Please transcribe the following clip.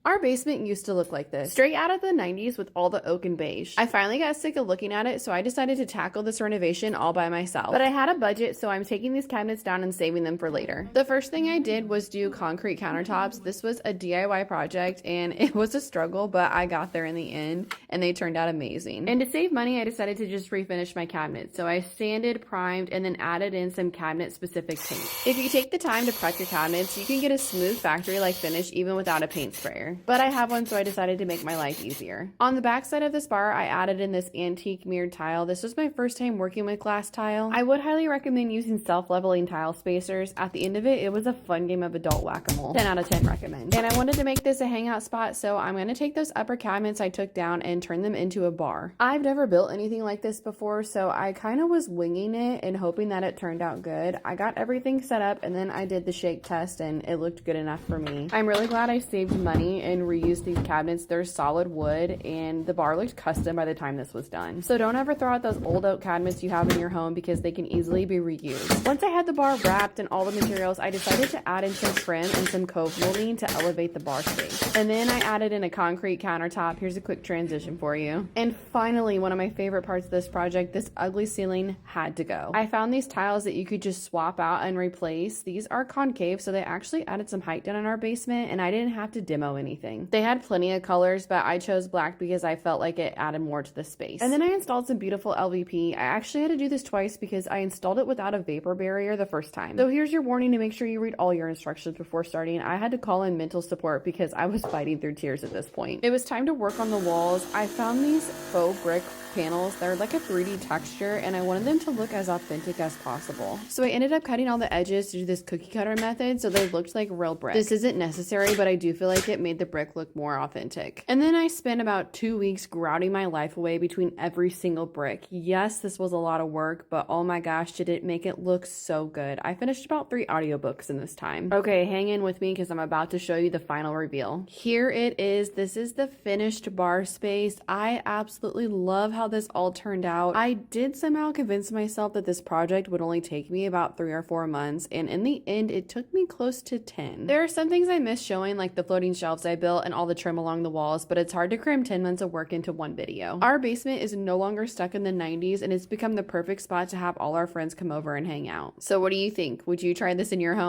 Our basement used to look like this, straight out of the 90s with all the oak and beige. I finally got sick of looking at it, so I decided to tackle this renovation all by myself. But I had a budget, so I'm taking these cabinets down and saving them for later. The first thing I did was do concrete countertops. This was a DIY project, and it was a struggle, but I got there in the end, and they turned out amazing. And to save money, I decided to just refinish my cabinets. So I sanded, primed, and then added in some cabinet-specific paint. If you take the time to prep your cabinets, you can get a smooth factory-like finish even without a paint sprayer. But I have one, so I decided to make my life easier. On the back side of this bar, I added in this antique mirrored tile. This was my first time working with glass tile. I would highly recommend using self-leveling tile spacers. At the end of it, it was a fun game of adult whack-a-mole. 10 out of 10 recommend. And I wanted to make this a hangout spot, so I'm going to take those upper cabinets I took down and turn them into a bar. I've never built anything like this before, so I kind of was winging it and hoping that it turned out good. I got everything set up and then I did the shake test and it looked good enough for me. I'm really glad I saved money and reused these cabinets. They're solid wood and the bar looked custom by the time this was done. So don't ever throw out those old oak cabinets you have in your home because they can easily be reused. Once I had the bar wrapped and all the materials, I decided to add in some trim and some cove molding to elevate the bar space. And then I added in a concrete countertop. Here's a quick transition for you. And finally, one of my favorite parts of this project, this ugly ceiling had to go. I found these tiles that you could just swap out and replace. These are concave, so they actually added some height down in our basement and I didn't have to demo anything. They had plenty of colors, but I chose black because I felt like it added more to the space. And then I installed some beautiful LVP. I actually had to do this twice because I installed it without a vapor barrier the first time. So here's your warning to make sure you read all your instructions before starting. I had to call in mental support because I was fighting through tears at this point. It was time to work on the walls. I found these faux brick panels. They're like a 3D texture and I wanted them to look as authentic as possible. So I ended up cutting all the edges to do this cookie cutter method so they looked like real brick. This isn't necessary, but I do feel like it made the brick look more authentic. And then I spent about 2 weeks grouting my life away between every single brick. Yes, this was a lot of work, but oh my gosh, did it make it look so good. I finished about 3 audiobooks in this time. Okay, hang in with me because I'm about to show you the final reveal. Here it is. This is the finished bar space. I absolutely love how this all turned out. I did somehow convince myself that this project would only take me about 3 or 4 months, and in the end it took me close to 10. There are some things I miss showing, like the floating shelves I built and all the trim along the walls, but it's hard to cram 10 months of work into one video. Our basement is no longer stuck in the 90s and it's become the perfect spot to have all our friends come over and hang out. So what do you think? Would you try this in your home?